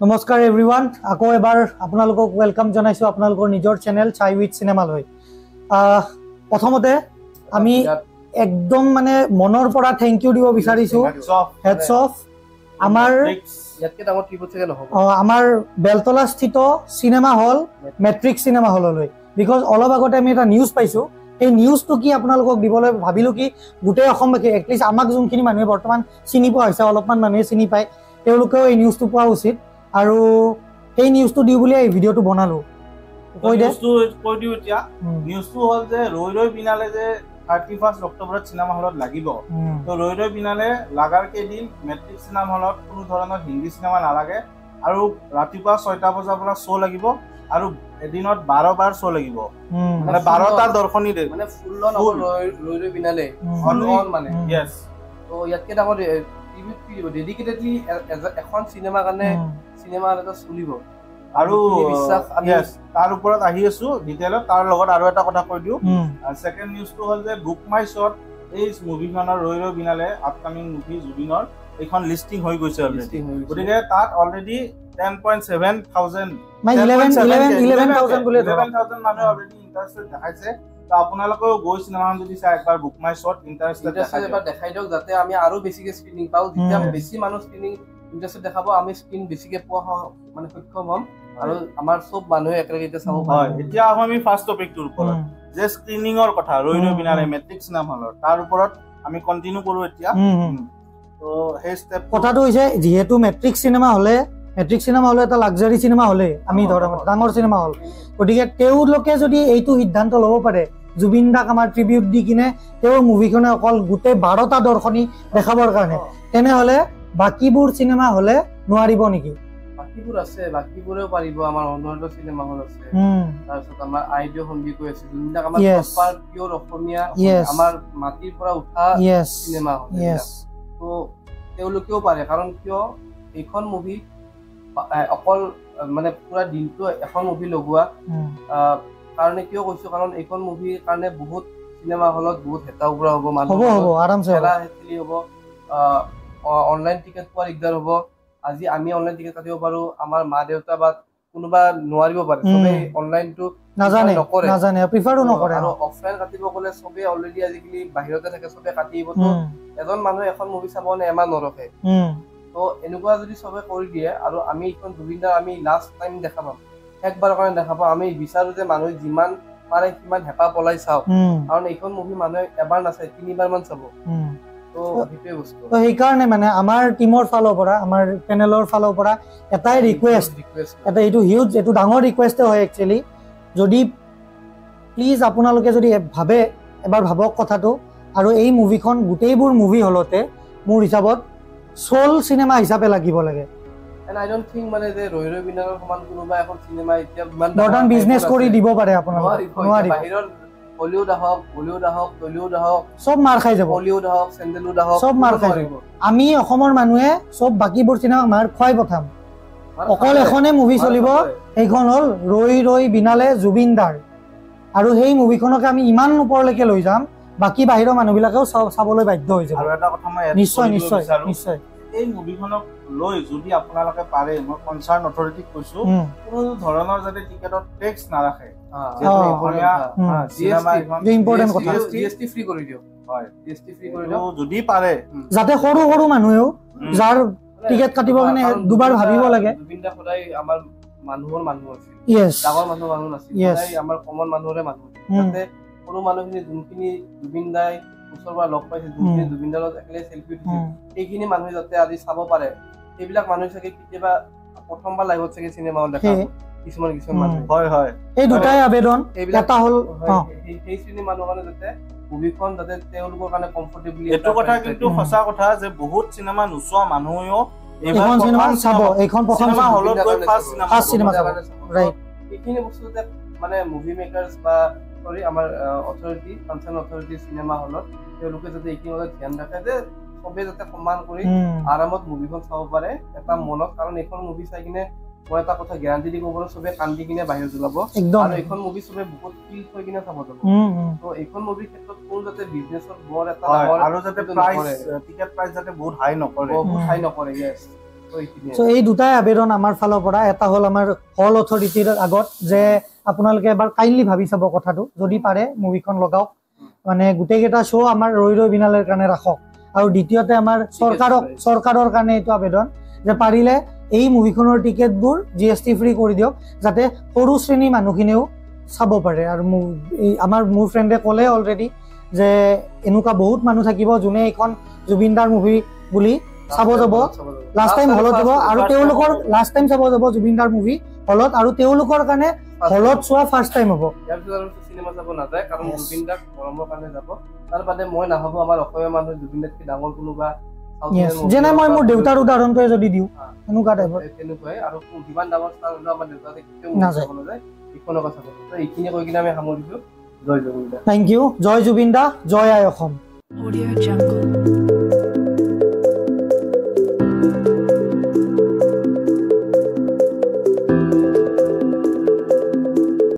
নমস্কাৰ এভৰিৱান আকৌ এবাৰ আপোনালোকক ওয়েলকাম জনাইছো আপোনালোকৰ নিজৰ চেনেল চাই উইথ সিনেমা লৈ প্ৰথমতে আমি একদম মানে মনৰ পৰা থ্যাংক ইউ দিব বিচাৰিছো হেডস অফ আমাৰ ইয়াতকে ডাঙৰ ট্ৰিপত থাকে নহব আমাৰ বেলতলা স্থিত সিনেমা হল মেট্ৰিক্স সিনেমা হললৈ বিকজ অলপ আগতে আমি এটা নিউজ পাইছো এই নিউজটো কি আপোনালোকক দিবলৈ ভাবিলো কি গোটেই অসমবাসী এটলিষ্ট আমাক যোনখিনি মানুহে বৰ্তমান চিনি পোৱা হৈছে অলপমান মানুহে চিনি পায় তেওঁলোকেও এই নিউজটো পোৱা উচিত আৰু এই নিউজটো দিও বুলি এই ভিডিওটো বনালো কৈ দিও এতিয়া নিউজটো হল যে ৰৈ ৰৈ বিনালে যে 31 অক্টোবৰত সিনেমা হলত লাগিব তো ৰৈ ৰৈ বিনালে লাগাৰ কেদিন মেট্ৰিক সিনেমা হলত কোনো ধৰণৰ হিন্দী সিনেমা নালাগে আৰু ৰাতিপুৱা 6টা বজাৰ পৰা শ্ব' লাগিব আৰু এদিনত 12 বাৰ শ্ব' লাগিব মানে 12টা দৰ্শনী দে মানে ফুল অন ৰৈ ৰৈ বিনালে অন মানে यस তো ইয়াতকে ডাঙৰ ডেডিকেটেডলি এখন সিনেমা কাৰণে সিনেমা এটা চলিব আৰু यस তাৰ ওপৰত আহি আছো ডিটেইলত তাৰ লগত আৰু এটা কথা কৈ দিও সেকেন্ড নিউজটো হল যে বুক মাই শট এই মুভিখনৰ ৰৈ ৰৈ বিনালে আপকামিং মুভি জুবিনৰ এখন লিস্টিং হৈ গৈছে অলৰেডি গতিকে তাত অলৰেডি 10.7,000 11,000 বুলি 11,000 মানুহ অলৰেডি ইন্টাৰেস্টেড দেখাইছে তো আপোনালোকেও গৈ সিনেমাখন যদি চাই একবাৰ বুক মাই শট ইন্টাৰেস্টেড দেখাই দিয়ক যাতে আমি আৰু বেছিকে স্ক্ৰিনিং পাও যেতিয়া বেছি মানুহ স্ক্ৰিনিং ইন্টাৰেস্টেড দেখাব আমি স্ক্ৰিন বেছিকে পোৱা মানে সক্ষম হ'ম আৰু আমাৰ সব মানুহে একেলগে চাব হয় এতিয়া আমি ফাৰ্স্ট টপিকটোৰ ওপৰত যে স্ক্ৰিনিংৰ কথা ৰৈ ৰৈ বিনালে মেট্ৰিক সিনেমা হলৰ তাৰ ওপৰত আমি কন্টিনিউ কৰো এতিয়া তো হে স্টেপ কথাটো হৈছে যেহেতু মেট্ৰিক সিনেমা হলে এটা লাক্সাৰি সিনেমা হলে আমি ডাঙৰ সিনেমা হল গতিকে তেওঁলোকে যদি এইটো সিদ্ধান্ত ল'ব পাৰে জুবিন দাক আমাৰ ট্ৰিবিউট দি কিনে তেওঁৰ মুভিখনে অকল গোটেই 12টা দৰ্শনী দেখাবৰ কাৰণে তেনেহলে বাকিবোৰ সিনেমা হলে নোৱাৰিব নেকি বাকিবোৰ আছে বাকিবোৰেও পাৰিব আমাৰ অনন্ত সিনেমা হল আছে তাৰপিছত আমাৰ আইডিও সন্দিকৈ আছে যোনবিলাক আমাৰ প্ৰপাৰ পিওৰ অসমীয়া আমাৰ মাটিৰ পৰা উঠা সিনেমা হল তো তেওঁলোকেও পাৰে কাৰণ কিয় এইখন মুভি অকল মানে পুৰা দিনটো এখন মুভি লগোৱা কাৰণে কিয় কৈছো কাৰণ এইখন মুভিৰ কাৰণে বহুত সিনেমা হলত বহুত হেতা উৰা হ'ব মানুহ হ'ব আৰামছে হ'ব অনলাইন টিকেট পোৱা দিগদাৰ হ'ব আজি আমি অনলাইন টিকেট কাটিব পাৰো আমাৰ মা দেউতা বা কোনোবা নোৱাৰিব পাৰে সবে অনলাইনটো নাজানে প্ৰিফাৰো নকৰে আৰু অফলাইন কাটিব গলে সবে অলৰেডি আজিকালি বাহিৰতে থাকে সবে কাটিব তো এজন মানুহ এখন মুভি চাব নে এমাহ নৰখে তো এনেকুৱা যদি সবে কৰি দিয়ে আৰু আমি এখন জুবিন দাৰ আমি লাষ্ট টাইম দেখা পাম একবাৰৰ কাৰণে দেখা পাম আমি বিচাৰো যে মানুহ যিমান পাৰে সিমান হেপা পলাই চাওক কাৰণ এইখন মুভি মানুহে এবাৰ নাচায় 3বাৰ মান চাব তো সেইকাৰণে মানে আমাৰ টিমৰ ফালৰ পৰা আমাৰ পেনেলৰ ফালৰ পৰা এটাই ৰিকুৱেষ্ট এটা এইটো হিউজ এইটো ডাঙৰ ৰিকুৱেষ্ট হয় একচুয়ালি যদি প্লিজ আপোনালোকে যদি এবাৰ ভাবক কথাটো আৰু এই মুভিখন গোটেইবোৰ মুভি হলতে মোৰ হিচাপত সোল সিনেমা হিচাপে লাগিব লাগে and I don't think মানে যে ৰৈ ৰৈ বিনালৰ সমান কোনোবা এখন সিনেমা এতিয়া মডাৰ্ন বিজনেস কৰি দিব পাৰে আপোনালোকে নোৱাৰি বাহিৰৰ হলিউড আহক টলিউড আহক সব মাৰ খাই যাব হলিউড আহক চেন্ডেলউড আহক সব মাৰ খাই যাব আমি অসমৰ মানুহে সব বাকিবোৰ সিনেমা মাৰ খুৱাই পঠাম অকল এখনে মুভি চলিব এইখন হল ৰৈ ৰৈ বিনালে জুবিন দাৰ আৰু সেই মুভিখনকে আমি ইমান ওপৰলৈকে লৈ যাম বাকি বাহিৰৰ মানুহবিলাকেও চাবলৈ বাধ্য হৈ যাব আৰু এটা কথা মই নিশ্চয় এই মুভিখনক লৈ যদি আপোনালোকে পাৰে মই কনচাৰ্ন অথৰিটিক কৈছো কোনো ধৰণৰ যাতে টিকেটত টেক্স নাৰাখে ইম্পৰ্টেন্ট কথা জিএসটি ফ্ৰী কৰি দিও হয় জিএসটি ফ্ৰী কৰি দিও যদি পাৰে যাতে সৰু সৰু মানুহেও যাৰ টিকেট কাটিব কাৰণে দুবাৰ ভাবিব লাগে জুবিন দা সদায় আমাৰ মানুহৰ মানুহ আছে ডাঙৰ মানুহ নাছিল সদায় আমাৰ কমন মানুহৰে মানুহ যাতে সৰু মানুহখিনি যোনখিনি জুবিন দাই ওচৰবা লগ পাইছে যোনখিনি জুবিন দাৰ লগত একেলগে সেলফি উঠিছে এইখিনি মানুহে যাতে আজি চাব পাৰে এইবিলাক মানুহ চাগে কেতিয়াবা প্ৰথমবাৰ লাইভত চাগে চিনেমা দেখা কিছুমান মানুহ হয় এই দুটাই আবেদন এটা হল এই শ্ৰেণীৰ মানুহৰ কাৰণে যাতে মুভিখন যাতে তেওঁলোকৰ কাৰণে কমফৰ্টেবলি এইটো কথা কিন্তু সঁচা কথা যে বহুত চিনেমা নোচোৱা মানুহেও এইখন চিনেমা চাব এইখন প্ৰথম হলত গৈ ফাৰ্ষ্ট চিনেমা চাব ৰাইট এইখিনি বস্তু যাতে মানে মুভি মেকাৰ্স বা আমাৰ অথৰিটি কনচাৰ্ন অথৰিটি চিনেমা হলত তেওঁলোকে যাতে এইখিনি ধ্যান ৰাখে যে সবে যাতে সমান কৰি আৰামত মুভিখন চাব পাৰে এটা মনত কাৰণ এইখন মুভি চাই কিনে মই এটা কথা গ্যাৰান্টি দি ক'বলৈ সবে কান্দি কিনে বাহিৰত ওলাব আৰু এইখন মুভি সবে বহুত ফিল হৈ কিনে চাব যাব তো এইখন মুভিৰ ক্ষেত্ৰত কোন যাতে বিজনেছত বৰ এটা আৰু যাতে প্ৰাইস টিকেট প্ৰাইস যাতে বহুত হাই নকৰে ইয়েস সো এই দুটাই আবেদন আমাৰ ফালৰ পৰা এটা হ'ল আমাৰ হল অথৰিটিৰ আগত যে আপোনালোকে এবাৰ কাইণ্ডলি ভাবি চাব কথাটো যদি পাৰে মুভিখন লগাওক মানে গোটেইকেইটা শ্ব' আমাৰ ৰৈ ৰৈ বিনালেৰ কাৰণে ৰাখক আৰু দ্বিতীয়তে আমাৰ চৰকাৰৰ কাৰণে এইটো আবেদন যে পাৰিলে এই মুভিখনৰ টিকেটবোৰ GST ফ্ৰী কৰি দিয়ক যাতে সৰু শ্ৰেণীৰ মানুহখিনিও চাব পাৰে আৰু মোৰ ফ্ৰেণ্ডে ক'লে অলৰেডি যে এনেকুৱা বহুত মানুহ থাকিব যোনে এইখন জুবিনদাৰ মুভি বুলি চাব যাব লাষ্ট টাইম হলত যাব আৰু তেওঁলোকৰ লাষ্ট টাইম চাব যাব জুবিনদাৰ মুভি হলত আৰু তেওঁলোকৰ কাৰণে হলত চোৱা ফাৰ্ষ্ট টাইম হ'ব ইয়াৰ পিছত আৰু চিনেমা চাব নাযায় কাৰণ জুবিনদাক মৰমৰ কাৰণে যাব তাৰ বাদে মই নাভাবো আমাৰ অসমীয়া মানুহ জুবিনদাতকৈ ডাঙৰ কোনোবা যেনে মই মোৰ দেউতাৰ উদাহৰণটোৱে যদি দিওঁ এনেকুৱা টাইপৰ তেনেকুৱাই আৰু যিমান ডাঙৰ ষ্টাৰ হ'লেও আমাৰ দেউতাকে কেতিয়াও নাযায় এইখনৰ কথা এইখিনি কৈ কিনে আমি সামৰিছোঁ জয় জুবিনদা থেংক ইউ জয় জুবিনদা জয় আই অসম Audio Jungle